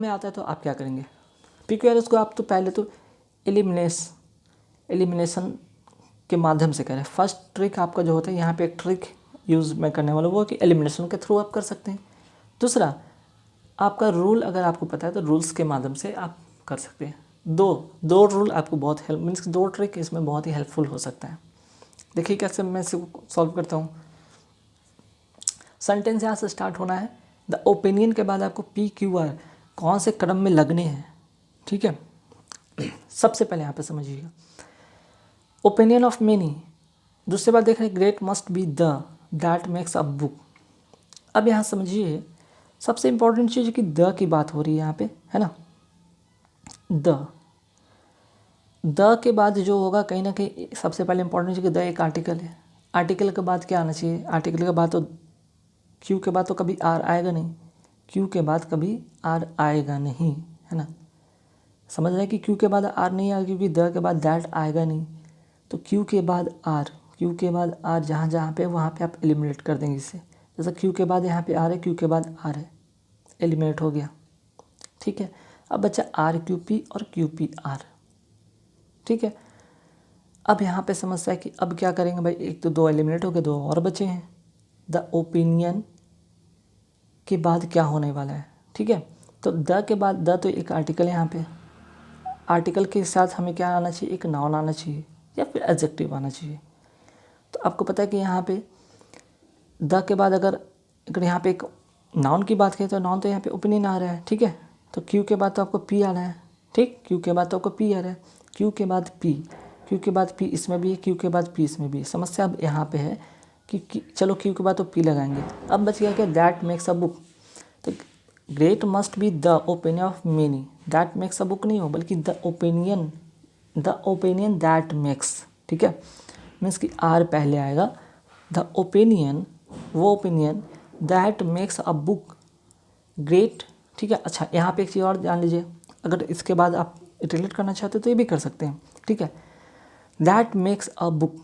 में आता है तो आप क्या करेंगे, PQRS को आप तो पहले तो एलिमिनेशन के माध्यम से करें। फर्स्ट ट्रिक आपका जो होता है, यहाँ पे एक ट्रिक यूज़ मैं करने वाला वो कि एलिमिनेशन के थ्रू आप कर सकते हैं। दूसरा आपका रूल अगर आपको पता है तो रूल्स के माध्यम से आप कर सकते हैं। दो रूल आपको बहुत हेल्प मीन्स दो ट्रिक इसमें बहुत ही हेल्पफुल हो सकता है। देखिए कैसे मैं इसे सॉल्व करता हूँ। सेंटेंस यहाँ से स्टार्ट होना है, द ओपिनियन के बाद आपको PQR कौन से क्रम में लगने हैं, ठीक है। सबसे पहले यहाँ पे समझिएगा ओपिनियन ऑफ मेनी। दूसरी बात देख रहे हैं great must be the that makes a book. अब यहाँ समझिए सबसे इम्पोर्टेंट चीज़ कि द की बात हो रही है यहाँ पे, है ना। द के बाद जो होगा कहीं ना कहीं सबसे पहले इंपॉर्टेंट चीज़ कि द एक आर्टिकल है। आर्टिकल के बाद क्या आना चाहिए, आर्टिकल के बाद तो क्यू के बाद तो कभी आर आएगा नहीं, क्यू के बाद कभी आर आएगा नहीं, है ना। समझ रहे हैं कि क्यू के बाद आर नहीं आएगा क्योंकि द के बाद दैट आएगा नहीं, तो क्यू के बाद आर, क्यू के बाद आर जहाँ जहाँ पे वहाँ पे आप एलिमिनेट कर देंगे इससे। जैसे क्यू के बाद यहाँ पे आर है, क्यू के बाद आर है, एलिमिनेट हो गया, ठीक है। अब बच्चा RQP और QPR, ठीक है। अब यहाँ पे समस्या है कि अब क्या करेंगे भाई, एक तो दो एलिमिनेट हो गए, दो और बचे हैं। द ओपिनियन के बाद क्या होने वाला है, ठीक है। तो द के बाद द तो एक आर्टिकल है यहाँ पे, आर्टिकल के साथ हमें क्या आना चाहिए, एक नाउन आना चाहिए या फिर एडजेक्टिव आना चाहिए। तो आपको पता है कि यहाँ पे द के बाद अगर यहाँ पे एक नाउन की बात करें तो नाउन तो यहाँ पे ओपिनियन आ रहा है, ठीक है। तो क्यू के बाद तो आपको पी आ रहा है, ठीक, क्यू के बाद तो आपको पी आ रहा है, क्यू के बाद पी, क्यू के बाद पी इसमें भी है, क्यू के बाद पी इसमें भी है। समस्या अब यहाँ पे है कि चलो क्यू के बाद तो पी लगाएंगे, अब बच गया क्या, दैट मेक्स अ बुक। तो great must be the opinion of many, that makes a book नहीं हो बल्कि द ओपिनियन दैट मेक्स, ठीक है। मीन्स कि आर पहले आएगा, द ओपिनियन वो opinion that makes a book great, ठीक है। अच्छा यहाँ पे एक चीज़ और जान लीजिए, अगर इसके बाद आप रिलेट करना चाहते हो तो ये भी कर सकते हैं, ठीक है। दैट मेक्स अ बुक,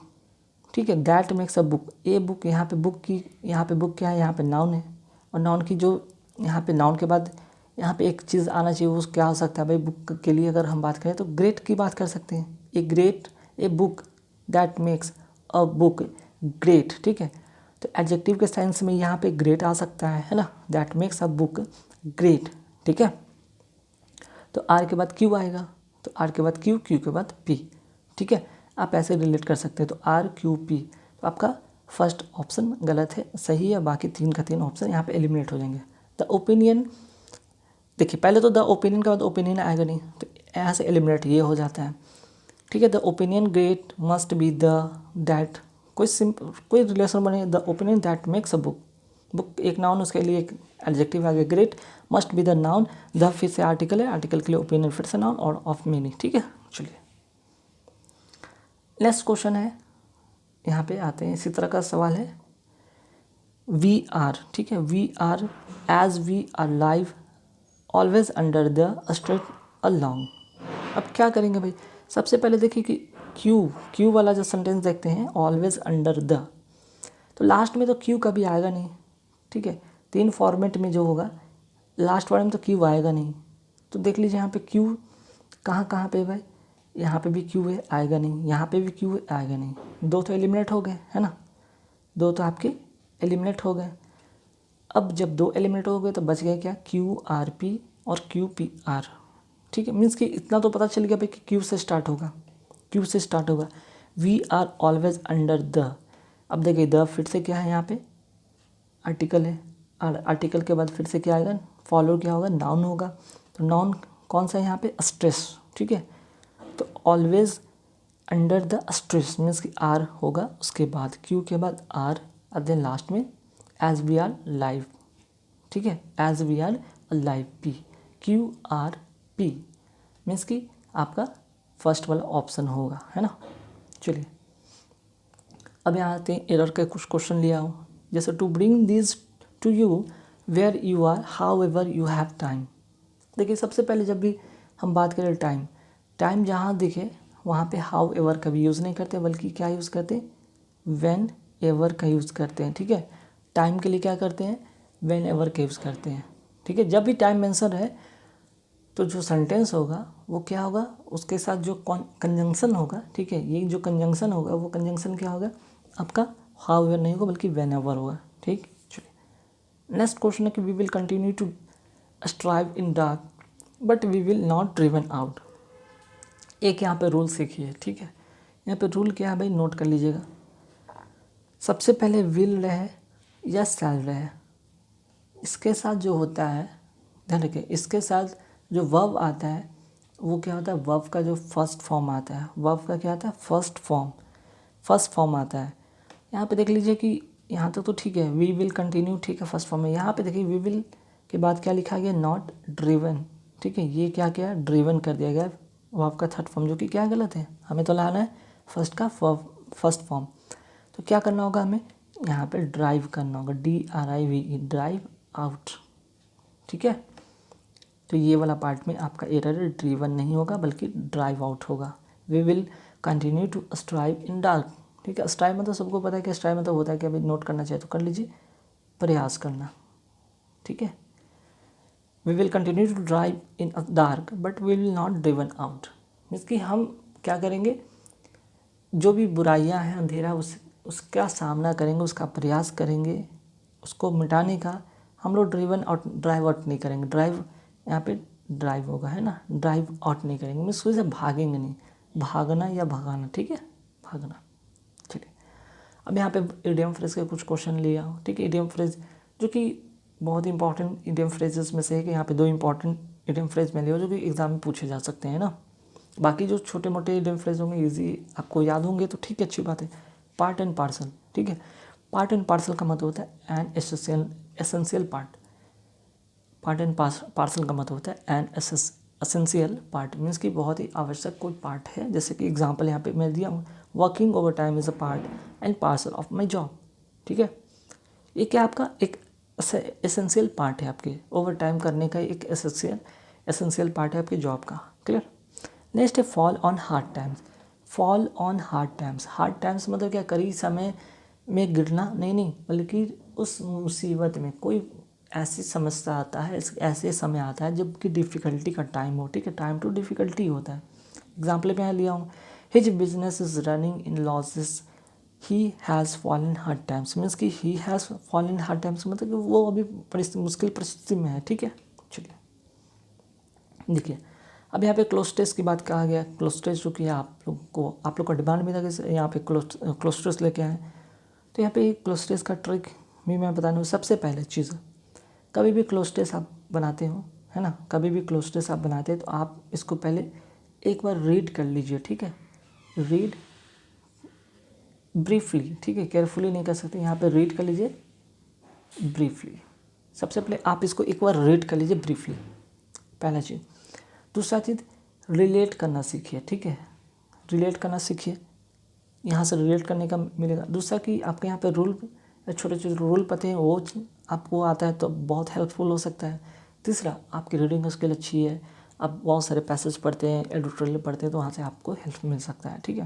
ठीक है, that makes a book, a book, यहाँ पे बुक की, यहाँ पे बुक क्या है, यहाँ पे नाउन है, और नाउन की जो यहाँ पे नाउन के बाद यहाँ पे एक चीज़ आना चाहिए, वो क्या हो सकता है भाई, बुक के लिए अगर हम बात करें तो ग्रेट की बात कर सकते हैं, a book that makes a book great, ठीक है। तो एडजेक्टिव के सेंस में यहाँ पे ग्रेट आ सकता है ना, that makes a book great, ठीक है। तो आर के बाद क्यू आएगा, तो आर के बाद क्यू, क्यू के बाद पी, ठीक है। आप ऐसे रिलेट कर सकते हैं। तो RQP, तो आपका फर्स्ट ऑप्शन गलत है, सही है, बाकी तीन का तीन ऑप्शन यहाँ पे एलिमिनेट हो जाएंगे। द ओपिनियन, देखिए पहले तो द ओपिनियन के बाद ओपिनियन आएगा नहीं, तो यहाँ से एलिमिनेट ये हो जाता है, ठीक है। The opinion great must be the that, कोई रिलेशन बने, the opinion that makes a book, book एक नाउन, उसके लिए एक एडजेक्टिव आ गया great, must be the noun, the फिर से आर्टिकल है, आर्टिकल के लिए ओपिनियन फिर से नाउन और ऑफ मीनिंग, ठीक है। चलिए नेक्स्ट क्वेश्चन है, यहाँ पे आते हैं, इसी तरह का सवाल है। VR, ठीक है, VR as we are live always under the straight along. अब क्या करेंगे भाई, सबसे पहले देखिए कि क्यू वाला जो सेंटेंस देखते हैं, ऑलवेज अंडर द, तो लास्ट में तो क्यू कभी आएगा नहीं, ठीक है। तीन फॉर्मेट में जो होगा लास्ट वाले में तो क्यू आएगा नहीं, तो देख लीजिए यहाँ पे क्यू कहाँ कहाँ पे भाई, यहाँ पे भी क्यू है, आएगा नहीं, यहाँ पे भी क्यू है, आएगा नहीं, दो तो एलिमिनेट हो गए, है ना, दो तो आपके एलिमिनेट हो गए। अब जब दो एलिमिनेट हो गए तो बच गए क्या, QRP और QPR, ठीक है। मीन्स कि इतना तो पता चल गया भाई कि क्यू से स्टार्ट होगा, क्यू से स्टार्ट होगा, we are always under the. अब देखिए द फिर से क्या है, यहाँ पे आर्टिकल है, और आर्टिकल के बाद फिर से क्या आएगा, फॉलो क्या होगा, नाउन होगा, तो नाउन कौन सा है यहाँ पे, स्ट्रेस, ठीक है। तो always under the stress means कि आर होगा, उसके बाद क्यू के बाद आर, और देन लास्ट में एज वी आर लाइव, ठीक है, as we are live P, QRP मीन्स कि आपका फर्स्ट वाला ऑप्शन होगा, है ना। चलिए अब यहाँ आते हैं, एरर के कुछ क्वेश्चन लिया हो, जैसे to bring this to you where you are however you have time. देखिए सबसे पहले जब भी हम बात करें टाइम जहाँ दिखे वहाँ पे हाउ एवर का भी यूज़ नहीं करते, बल्कि क्या यूज़ करते हैं, व्हेन एवर का यूज़ करते हैं, ठीक है। टाइम के लिए क्या करते हैं, व्हेन एवर का यूज़ करते हैं, ठीक है। जब भी टाइम मेंशन है तो जो सेंटेंस होगा वो क्या होगा, उसके साथ जो कंजंक्शन होगा, ठीक है, ये जो कंजंक्शन होगा वो कंजंक्शन क्या होगा आपका, हाउएवर नहीं होगा बल्कि व्हेनेवर होगा। ठीक, चलिए नेक्स्ट क्वेश्चन है कि we will continue to strive in dark but we will not driven out. एक यहाँ पे रूल सीखिए, ठीक है, यहाँ पे रूल क्या है भाई, नोट कर लीजिएगा। सबसे पहले विल रहे या शैल रहे, इसके साथ जो होता है, ध्यान रखिए, इसके साथ जो वर्ब आता है वो क्या होता है, वर्ब का जो फर्स्ट फॉर्म आता है, वर्ब का क्या आता है, फर्स्ट फॉर्म आता है। यहाँ पे देख लीजिए कि यहाँ तक तो ठीक है, वी विल कंटिन्यू, ठीक है, फर्स्ट फॉर्म है। यहाँ पे देखिए वी विल के बाद क्या लिखा गया, नॉट ड्रिवन, ठीक है, ये क्या क्या ड्रिवन कर दिया गया वर्ब का थर्ड फॉर्म, जो कि क्या गलत है, हमें तो लाना है फर्स्ट का फर्स्ट फॉर्म। तो क्या करना होगा हमें, यहाँ पे ड्राइव करना होगा, DRIVE, ड्राइव आउट, ठीक है। तो ये वाला पार्ट में आपका एरर है, ड्रिवन नहीं होगा बल्कि ड्राइव आउट होगा। We will continue to strive in dark, ठीक है। स्ट्राइव मतलब सबको पता है कि स्ट्राइव मतलब होता है कि अभी नोट करना चाहिए तो कर लीजिए, प्रयास करना, ठीक है। We will continue to drive in dark but we will not driven out, means कि हम क्या करेंगे, जो भी बुराइयां हैं, अंधेरा, उसका सामना करेंगे, उसका प्रयास करेंगे, उसको मिटाने का। हम लोग ड्राइव आउट नहीं करेंगे, ड्राइव यहाँ पे ड्राइव होगा, है ना, ड्राइव आउट नहीं करेंगे, मीन्स से भागेंगे नहीं, भागना या भगाना, ठीक है, भागना। चलिए अब यहाँ पे इडियम फ्रेज के कुछ क्वेश्चन लिया हो, ठीक है। इडियम फ्रेज जो कि बहुत ही इंपॉर्टेंट इडियम फ्रेजेस में से है कि यहाँ पे 2 इंपॉर्टेंट इडियम फ्रेज में लिया जो कि एग्जाम में पूछे जा सकते हैं ना। बाकी जो छोटे मोटे इडियम फ्रेज होंगे ईजी आपको याद होंगे तो ठीक है, अच्छी बात है। पार्ट एंड पार्सल, ठीक है, पार्ट एंड पार्सल का मतलब होता है an essential part. Part and parcel का मतलब होता है एन एसेंशियल पार्ट, मीन्स कि बहुत ही आवश्यक कोई पार्ट है। जैसे कि एग्जांपल यहाँ पे मैं दिया हूँ, working over time is a part and parcel of my job, ठीक है। ये क्या आपका एक एसेंशियल पार्ट है, आपके ओवर टाइम करने का एक एसेंशियल पार्ट है आपकी जॉब का, क्लियर। नेक्स्ट है fall on hard times. Fall on hard times मतलब क्या, करीब समय में गिरना नहीं बल्कि उस मुसीबत में कोई ऐसी समस्या आता है, ऐसे समय आता है जबकि डिफ़िकल्टी का टाइम हो, ठीक है, टाइम टू डिफ़िकल्टी होता है। एग्जाम्पल मैं यहाँ लिया हूँ, his business is running in losses, he has fallen hard times, means कि he has fallen hard times मतलब कि वो अभी मुश्किल परिस्थिति में है, ठीक है। चलिए देखिए अब यहाँ पे क्लोस्टेस की बात कहा गया। क्लोस्टेस जो कि आप लोग का डिमांड में था कि यहाँ पे क्लोस्टेस लेके आए, तो यहाँ पे क्लोस्टेस का ट्रिक भी मैं बता दूँ। सबसे पहले चीज़, कभी भी क्लोस्टेस आप बनाते हो, है ना, कभी भी क्लोस्टेस आप बनाते हैं तो आप इसको पहले एक बार रीड कर लीजिए, ठीक है, रीड ब्रीफली, ठीक है, केयरफुली नहीं कर सकते, यहाँ पे रीड कर लीजिए ब्रीफली। सबसे पहले आप इसको एक बार रीड कर लीजिए ब्रीफली, पहला चीज़। दूसरा चीज़, रिलेट करना सीखिए, ठीक है, रिलेट करना सीखिए, यहाँ से रिलेट करने का मिलेगा। दूसरा कि आपके यहाँ पे रूल, छोटे छोटे रूल पते हैं, वो आपको आता है तो बहुत हेल्पफुल हो सकता है। तीसरा, आपकी रीडिंग स्किल अच्छी है, आप बहुत सारे पैसेज पढ़ते हैं, एडिटोरियल पढ़ते हैं, तो वहाँ से आपको हेल्प मिल सकता है, ठीक है।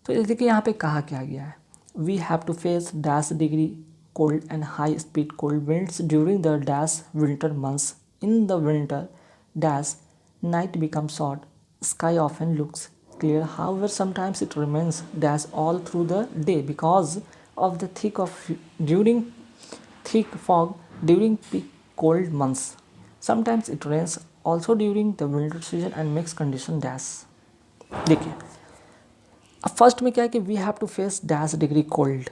तो देखिए यहाँ पे कहा क्या गया है, we have to face dash degree cold and high speed cold winds during the dash winter months. In the winter dash night becomes short, sky often looks clear, however sometimes it remains dash all through the day because of the thick fog during peak cold months. Sometimes it rains also during the winter season and makes condition dash। देखिए अब first में क्या है कि we have to face dash degree cold,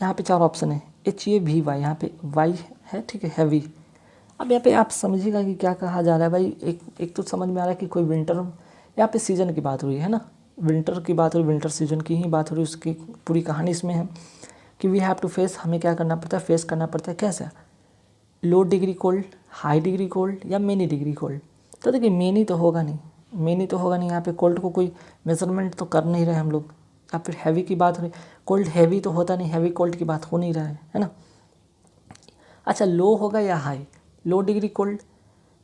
यहाँ पे 4 option है, HAVY, यहाँ पे वाई है, ठीक है, हैवी। अब यहाँ पे आप समझिएगा कि क्या कहा जा रहा है भाई। एक तो समझ में आ रहा है कि कोई विंटर, यहाँ पे सीज़न की बात हुई है ना, विंटर की बात हुई, विंटर सीजन की ही बात हो रही, उसकी पूरी कहानी इसमें है कि वी हैव टू फेस, हमें क्या करना पड़ता है, फेस करना पड़ता है कैसे, low degree cold, high degree cold या मेनी डिग्री कोल्ड। तो देखिए मेनी तो होगा नहीं, यहाँ पे कोल्ड को कोई मेजरमेंट तो कर नहीं रहे हम लोग। या फिर हैवी की बात हो रही, कोल्ड हैवी तो होता नहीं, हैवी कोल्ड की बात हो नहीं रहा है ना। अच्छा, लो होगा या हाई, लो डिग्री कोल्ड,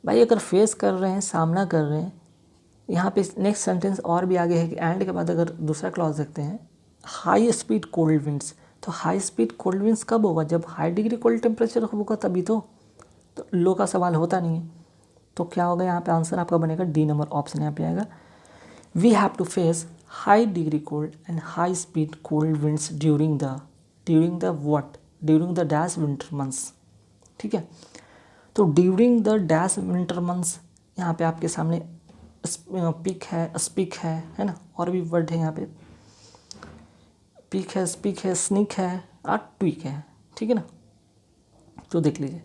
भाई अगर फेस कर रहे हैं, सामना कर रहे हैं, यहाँ पे नेक्स्ट सेंटेंस और भी आगे है कि एंड के बाद अगर दूसरा क्लॉज देखते हैं, हाई स्पीड कोल्ड विंड्स, तो हाई स्पीड कोल्ड विंड्स कब होगा, जब हाई डिग्री कोल्ड टेम्परेचर होगा तभी तो लो का सवाल होता नहीं है। तो क्या होगा यहाँ पे आंसर आपका बनेगा डी नंबर ऑप्शन यहाँ पे आएगा। We have to face high degree cold and high speed cold winds during the what during the dash winter months. ठीक है, तो during the dash winter months यहाँ पे आपके सामने पिक है, स्पीक है ना, और भी वर्ड है यहाँ पे, पिक है, स्पीक है, स्निक है और ट्विक है। ठीक है ना, तो देख लीजिए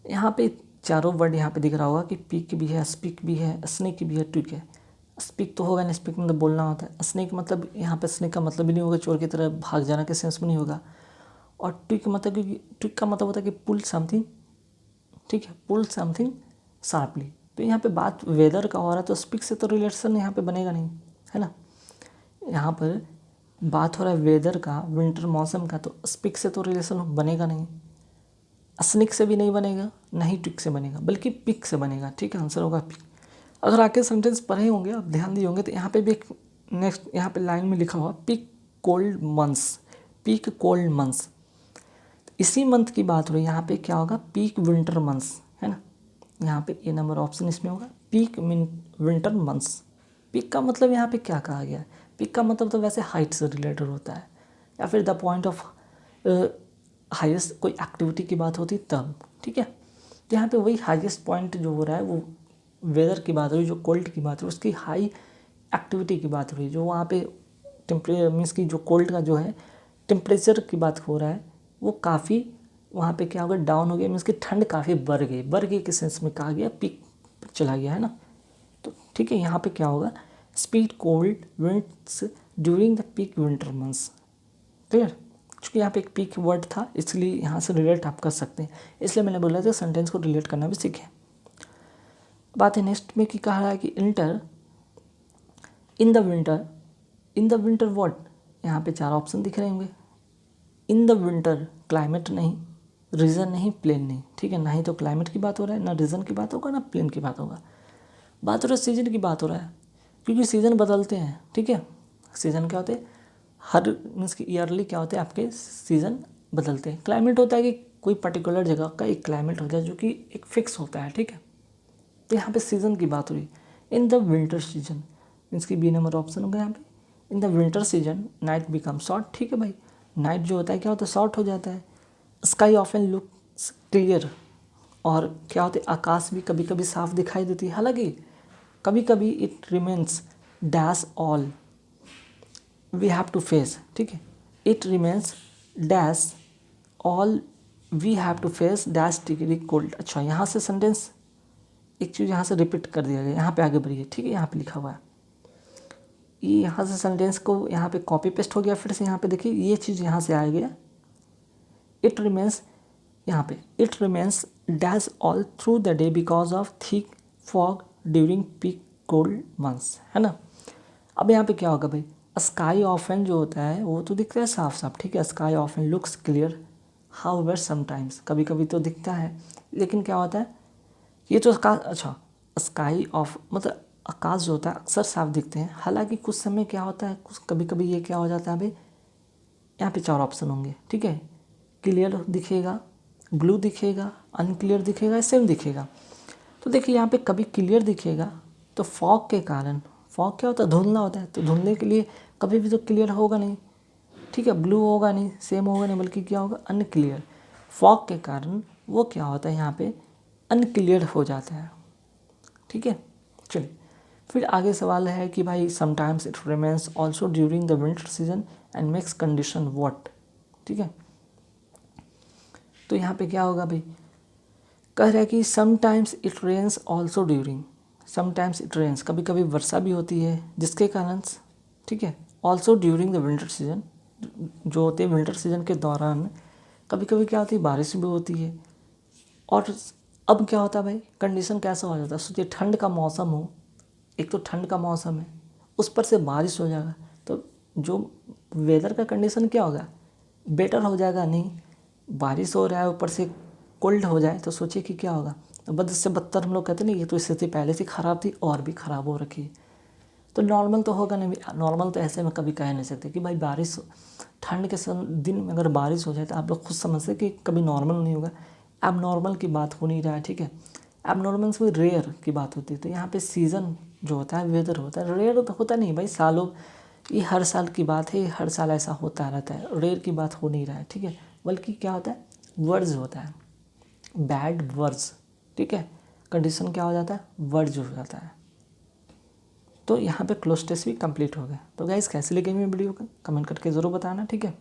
यहाँ पे चारों वर्ड यहाँ पे दिख रहा होगा कि पिक भी है, स्पीक भी है, स्निक भी है, ट्विक है। स्पीक तो होगा नहीं, स्पीक मतलब बोलना होता है। स्नेक मतलब यहाँ पे स्नेक का मतलब भी नहीं होगा चोर की तरह भाग जाना के सेंस में नहीं होगा। और ट्विक मतलब कि ट्विक का मतलब होता है कि पुल समथिंग, ठीक है, पुल समथिंग शार्पली। तो यहाँ पे बात वेदर का हो रहा है तो स्पीक से तो रिलेशन यहाँ पे बनेगा नहीं, है ना। यहाँ पर बात हो रहा है वेदर का, विंटर मौसम का, तो स्पीक से तो रिलेशन बनेगा नहीं, स्निक से भी नहीं बनेगा, ना ही ट्विक से बनेगा, बल्कि पिक से बनेगा। ठीक है, आंसर होगा पिक। अगर आके सेंटेंस पढ़े होंगे, आप ध्यान दिए होंगे, तो यहाँ पे भी एक नेक्स्ट यहाँ पे लाइन में लिखा हुआ peak cold months, peak cold months. इसी मंथ की बात हो रही है, यहाँ पे क्या होगा, पीक विंटर मंथ्स, है ना। यहाँ पे ए नंबर ऑप्शन इसमें होगा पीक विंटर मंथ्स। पीक का मतलब यहाँ पे क्या कहा गया है, पीक का मतलब तो वैसे हाइट से रिलेटेड होता है, या फिर द पॉइंट ऑफ हाईएस्ट कोई एक्टिविटी की बात होती तब। ठीक है, तो यहाँ पे वही हाईएस्ट पॉइंट जो हो रहा है वो वेदर की बात हो रही है, जो कोल्ड की बात हो रही है, उसकी हाई एक्टिविटी की बात हो रही है, जो वहाँ पे मीन्स की जो कोल्ड का जो है टेम्परेचर की बात हो रहा है वो काफ़ी वहाँ पे क्या हो गया, डाउन हो गया, मीन्स की ठंड काफ़ी बढ़ गई के सेंस में कहा गया, पीक चला गया, है ना। तो ठीक है, यहाँ पे क्या होगा, speed cold winds during the peak winter months. Clear, चूँकि यहाँ पे एक पीक वर्ड था इसलिए यहाँ से रिलेट आप कर सकते हैं, इसलिए मैंने बोला था सेंटेंस को रिलेट करना भी सीखें। बात है नेक्स्ट में कि कहा रहा है कि inter in the winter what, यहाँ पे 4 ऑप्शन दिख रहे होंगे। इन द विंटर क्लाइमेट नहीं, रीजन नहीं, प्लेन नहीं। ठीक है, ना ही तो क्लाइमेट की बात हो रहा है, ना रीजन की बात होगा, ना प्लेन की बात होगा। बात हो रहा है सीजन की बात हो रहा है, क्योंकि सीज़न बदलते हैं। ठीक है, सीज़न क्या होते हैं, हर मीन्स की ईयरली क्या होते हैं आपके सीज़न बदलते हैं। क्लाइमेट होता है कि कोई पर्टिकुलर जगह का एक क्लाइमेट होता है जो कि एक फिक्स होता है। ठीक है, तो यहाँ पे सीज़न की बात हो रही है। इन द विंटर सीजन मीन्स की बी नंबर ऑप्शन होगा यहाँ पे। इन the winter season night become short. ठीक है भाई, नाइट जो होता है क्या होता है, शॉर्ट हो जाता है। स्काई ऑफन लुक्स क्लियर, और क्या होता है, आकाश भी कभी कभी साफ दिखाई देती है, हालांकि कभी कभी it remains dash all we have to face. ठीक है, it remains dash all we have to face dash degree cold. अच्छा, यहाँ से सेंटेंस एक चीज़ यहाँ से रिपीट कर दिया गया, यहाँ पे आगे बढ़िए। ठीक है, यहाँ पे लिखा हुआ है, ये यहाँ से सेंटेंस को यहाँ पे कॉपी पेस्ट हो गया, फिर से यहाँ पे देखिए ये चीज़ यहाँ से आ गया, इट रिमेन्स, यहाँ पे it remains dash all through the day because of thick fog during peak cold months, है ना। अब यहाँ पे क्या होगा भाई, स्काई ऑफन जो होता है वो तो दिखता है साफ साफ। ठीक है, sky often looks clear however sometimes, कभी कभी तो दिखता है, लेकिन क्या होता है ये तो अच्छा, स्काई ऑफ मतलब आकाश जो होता है अक्सर साफ दिखते हैं, हालांकि कुछ समय क्या होता है, कुछ कभी कभी ये क्या हो जाता है भाई, यहाँ पे 4 ऑप्शन होंगे। ठीक है, क्लियर दिखेगा, ब्लू दिखेगा, अनक्लियर दिखेगा, सेम दिखेगा। तो देखिए यहाँ पे कभी क्लियर दिखेगा तो फॉग के कारण, फॉग क्या होता है, धुंधला होता है, तो धुंधले के लिए कभी भी तो क्लियर होगा नहीं। ठीक है, ब्लू होगा नहीं, सेम होगा नहीं, बल्कि क्या होगा, अनक्लियर। फॉग के कारण वो क्या होता है यहाँ पे अनक्लियर हो जाता है। ठीक है, चलिए फिर आगे सवाल है कि भाई sometimes it remains also during the winter season and makes condition what. ठीक है, तो यहाँ पे क्या होगा भाई, कह रहा है कि sometimes it rains also during, sometimes it rains, कभी कभी वर्षा भी होती है जिसके कारण। ठीक है, also during the winter season, जो होते हैं विंटर सीजन के दौरान कभी कभी क्या होती है, बारिश भी होती है। और अब क्या होता है भाई, कंडीशन कैसा हो जाता है, सोचिए ठंड का मौसम हो, एक तो ठंड का मौसम है, उस पर से बारिश हो जाएगा, तो जो वेदर का कंडीशन क्या होगा, बेटर हो जाएगा। नहीं, बारिश हो रहा है ऊपर से कोल्ड हो जाए तो सोचिए कि क्या होगा। तो बद से बदतर हम लोग कहते नहीं, ये तो स्थिति पहले से ख़राब थी और भी ख़राब हो रखी है। तो नॉर्मल तो होगा नहीं, नॉर्मल तो ऐसे में कभी कह नहीं सकते कि भाई बारिश ठंड के दिन में अगर बारिश हो जाए तो आप लोग खुद समझते कि कभी नॉर्मल नहीं होगा। अब नॉर्मल की बात हो नहीं रहा है। ठीक है, एबनॉर्मल्स में रेयर की बात होती है, तो यहाँ पे सीज़न जो होता है वेदर होता है, रेयर तो होता नहीं भाई, सालों, ये हर साल की बात है, हर साल ऐसा होता रहता है, रेयर की बात हो नहीं रहा है, ठीक है। बल्कि क्या होता है, वर्ड्स होता है, बैड वर्ड्स, ठीक है। कंडीशन क्या हो जाता है, वर्ड्स हो जाता है। तो यहाँ पे क्लोज टेस्ट भी कंप्लीट हो गया। तो गाइस कैसे लगी मेरी वीडियो को कमेंट करके ज़रूर बताना, ठीक है।